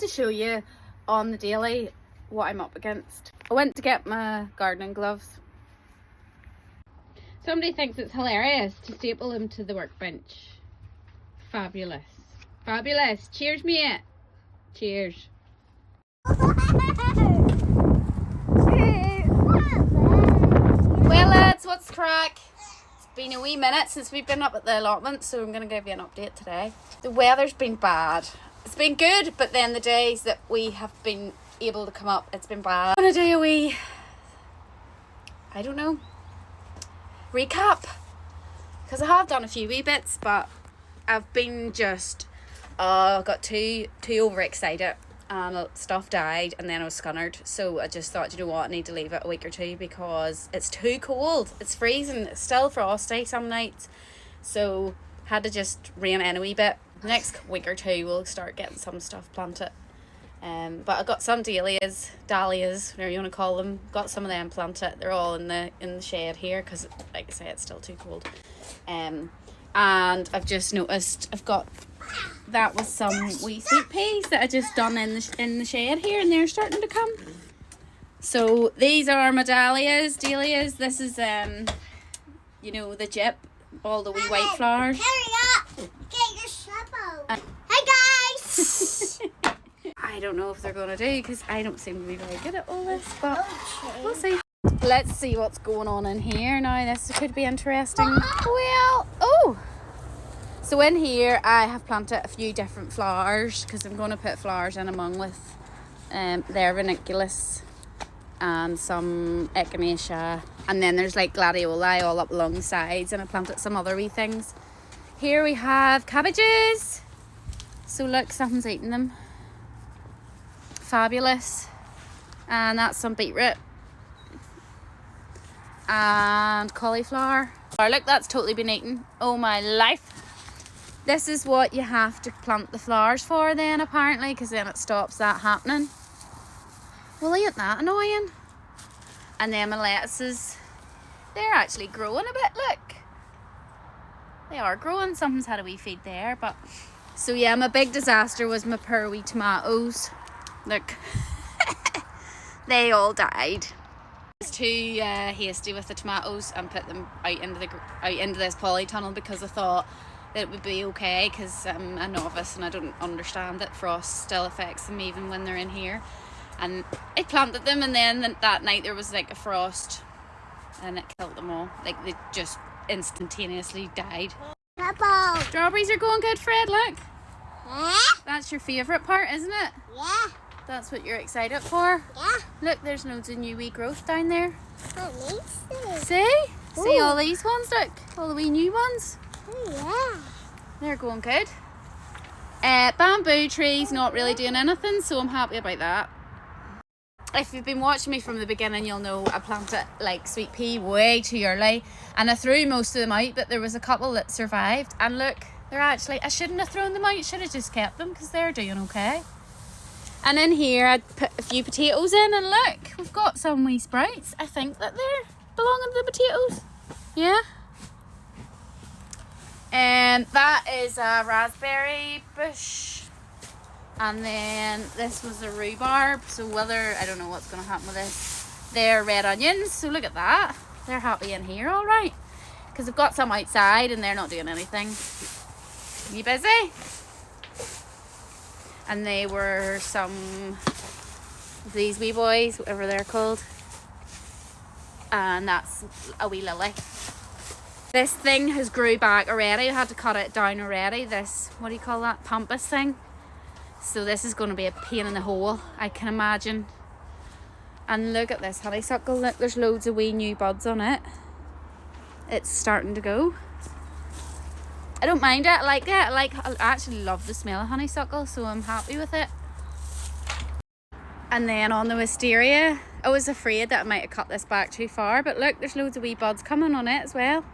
just to show you on the daily what I'm up against. I went to get my gardening gloves. Somebody thinks it's hilarious to staple them to the workbench. Fabulous. Fabulous. Cheers, mate. Cheers. Well, lads, what's the crack? It's been a wee minute since we've been up at the allotment, so I'm going to give you an update today. The weather's been bad. It's been good, but then the days that we have been able to come up, it's been bad. I'm going to do a wee, I don't know, recap. Because I have done a few wee bits, but I've been just, got too overexcited. And stuff died, and then I was scunnered, so I just thought, you know what, I need to leave it a week or two because it's too cold. It's freezing. It's still frosty some nights, so had to just rein in a wee bit. The next week or two we'll start getting some stuff planted, but I got some dahlias, whatever you want to call them. Got some of them planted. They're all in the shade here because, like I say, it's still too cold. And I've just noticed I've got that was some wee sweet peas that I just done in the shade here, and they're starting to come. So these are my dahlias. This is you know, the gyp, all the wee white flowers. Hurry up! Get your shovel. Hi guys. I don't know if they're gonna do because I don't seem to be very good at all this, but we'll see. Let's see what's going on in here now. This could be interesting. Well, so in here I have planted a few different flowers because I'm going to put flowers in among with their ranunculus and some echinacea, and then there's like gladioli all up along the sides, and I planted some other wee things. Here we have cabbages. So look, something's eating them. Fabulous. And that's some beetroot. And cauliflower. Oh, look, that's totally been eaten. Oh my life. This is what you have to plant the flowers for then, apparently, because then it stops that happening. Well, ain't that annoying? And then my lettuces, they're actually growing a bit, look. They are growing. Something's had a wee feed there, but... So yeah, my big disaster was my poor wee tomatoes. Look. They all died. I was too hasty with the tomatoes and put them out into this polytunnel because I thought that it would be okay, because I'm a novice and I don't understand that frost still affects them even when they're in here. And I planted them, and then that night there was like a frost and it killed them all. Like, they just instantaneously died. Apple. Strawberries are going good, Fred, look. Yeah. That's your favourite part, isn't it? Yeah. That's what you're excited for? Yeah. Look, there's loads of new wee growth down there. Amazing. See? Ooh. See all these ones, look. All the wee new ones. Oh, yeah. They're going good. Bamboo trees not really doing anything, so I'm happy about that. If you've been watching me from the beginning, you'll know I planted like sweet pea way too early, and I threw most of them out, but there was a couple that survived, and look, they're actually, I shouldn't have thrown them out, should have just kept them because they're doing okay. And in here I put a few potatoes in, and look, we've got some wee sprouts. I think that they're belonging to the potatoes. Yeah. And that is a raspberry bush. And then this was a rhubarb. So whether, I don't know what's going to happen with this. They're red onions. So look at that. They're happy in here, all right. Because I've got some outside and they're not doing anything. You busy? And they were some of these wee boys, whatever they're called. And that's a wee lily. This thing has grew back already. I had to cut it down already. This, what do you call that? Pampas thing. So this is going to be a pain in the hole, I can imagine. And look at this honeysuckle. Look, there's loads of wee new buds on it. It's starting to go. I don't mind it. I like it. I actually love the smell of honeysuckle, so I'm happy with it. And then on the wisteria, I was afraid that I might have cut this back too far, but look, there's loads of wee buds coming on it as well.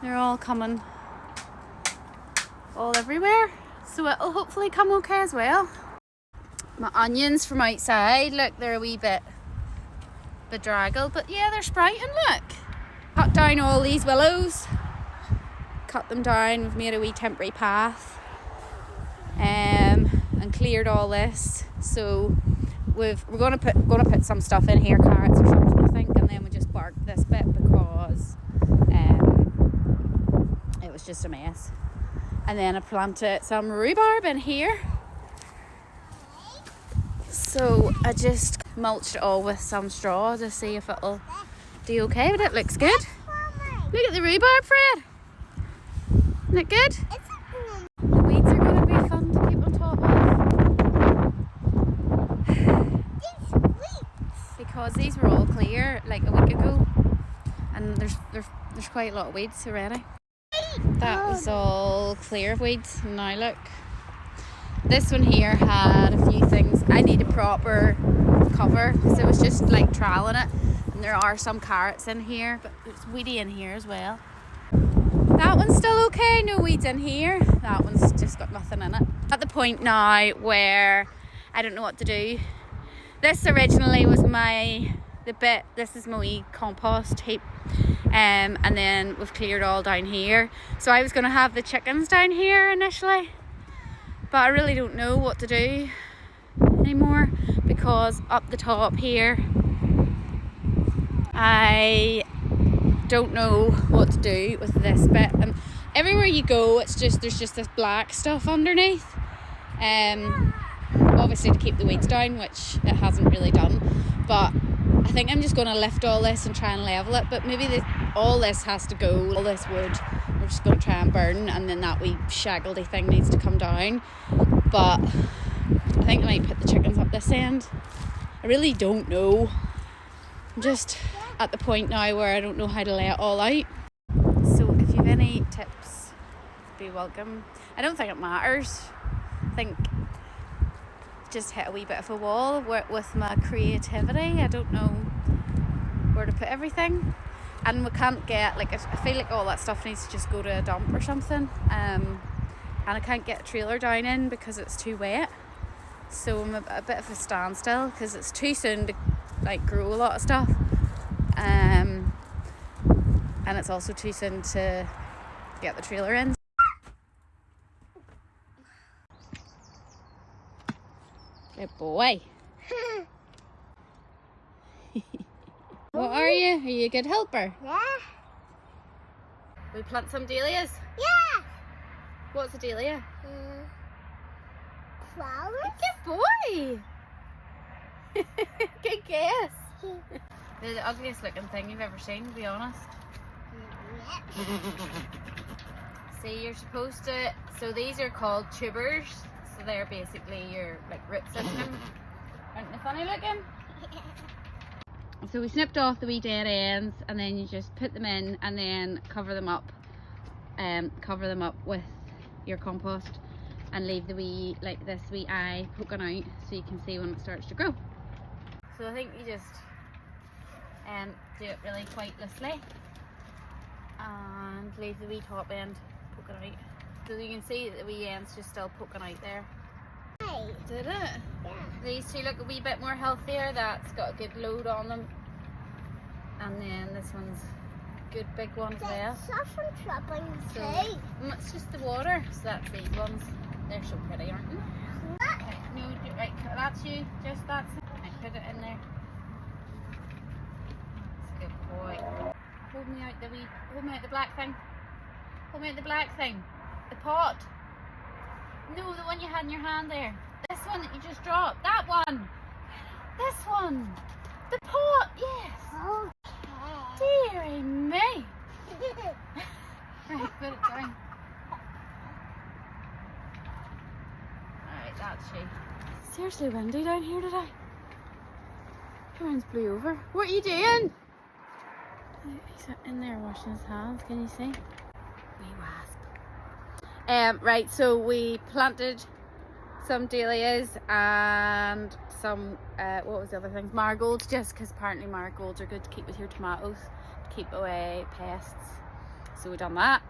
They're all coming all everywhere, so it'll hopefully come okay as well. My onions from outside, look, they're a wee bit bedraggled, but yeah, they're sprouting, look. Cut down all these willows, cut them down, we've made a wee temporary path. and cleared all this. So we're gonna put some stuff in here, carrots or something, I think, and then we just barked this bit because it was just a mess. And then I planted some rhubarb in here. So I just mulched it all with some straw to see if it'll do okay, but it looks good. Look at the rhubarb, Fred. Isn't it good? The weeds are going to be fun to keep on top of. Because these were all clear like a week ago, and there's quite a lot of weeds already. That was all clear of weeds. Now look, this one here had a few things. I need a proper cover because it was just like trialing it, and there are some carrots in here, but it's weedy in here as well. That one's still okay, no weeds in here. That one's just got nothing in it. At the point now where I don't know what to do. This originally was this is my wee compost heap, and then we've cleared all down here. So I was going to have the chickens down here initially, but I really don't know what to do anymore because up the top here I don't know what to do with this bit, and everywhere you go there's just this black stuff underneath, obviously to keep the weeds down, which it hasn't really done. But I think I'm just going to lift all this and try and level it, but maybe all this has to go. All this wood we're just going to try and burn, and then that wee shaggledy thing needs to come down. But I think I might put the chickens up this end. I really don't know. I'm just at the point now where I don't know how to lay it all out. So if you have any tips, be welcome. I don't think it matters. I think just hit a wee bit of a wall with my creativity. I don't know where to put everything, and we can't get I feel like all that stuff needs to just go to a dump or something, and I can't get a trailer down in because it's too wet. So I'm a bit of a standstill because it's too soon to grow a lot of stuff, and it's also too soon to get the trailer in. Good boy. What are you? Are you a good helper? Yeah. We plant some dahlias? Yeah. What's a dahlia? Flowers? Good boy. Good guess. They're the ugliest looking thing you've ever seen, to be honest. See, you're supposed to, so these are called tubers. So they're basically your root system. Aren't they funny looking? So we snipped off the wee dead ends, and then you just put them in and then cover them up with your compost, and leave the wee this wee eye poking out so you can see when it starts to grow. So I think you just do it really quite loosely and leave the wee top end poking out. So you can see that the wee end's just still poking out there. Hey. Did it? Yeah. These two look a wee bit more healthier. That's got a good load on them. And then this one's a good big one as well. Soften dropping So too. it's just the water. So that's these ones. They're so pretty, aren't they? Right, no, right, that's you. Just that's it. Right, put it in there. That's a good boy. Hold me out the black thing. Hold me out the black thing. The pot. No, the one you had in your hand there. This one that you just dropped. That one. This one. The pot, yes. Okay. Dearie me. Right, put it down. Alright, that's she. Seriously windy down here today. Everyone's blew over. What are you doing? He's in there washing his hands, can you see? Wee wasp. Right, so we planted some dahlias and some, what was the other things? Marigolds, just because apparently marigolds are good to keep with your tomatoes, to keep away pests. So we've done that.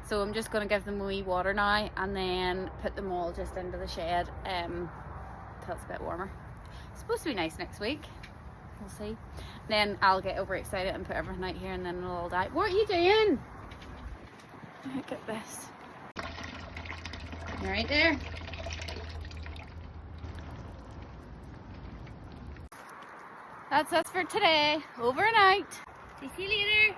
So I'm just going to give them a wee water now and then put them all just into the shed till it's a bit warmer. It's supposed to be nice next week. We'll see. Then I'll get overexcited and put everything out here and then it'll all die. What are you doing? Look at this. You right there? That's us for today. Over and out. See you later.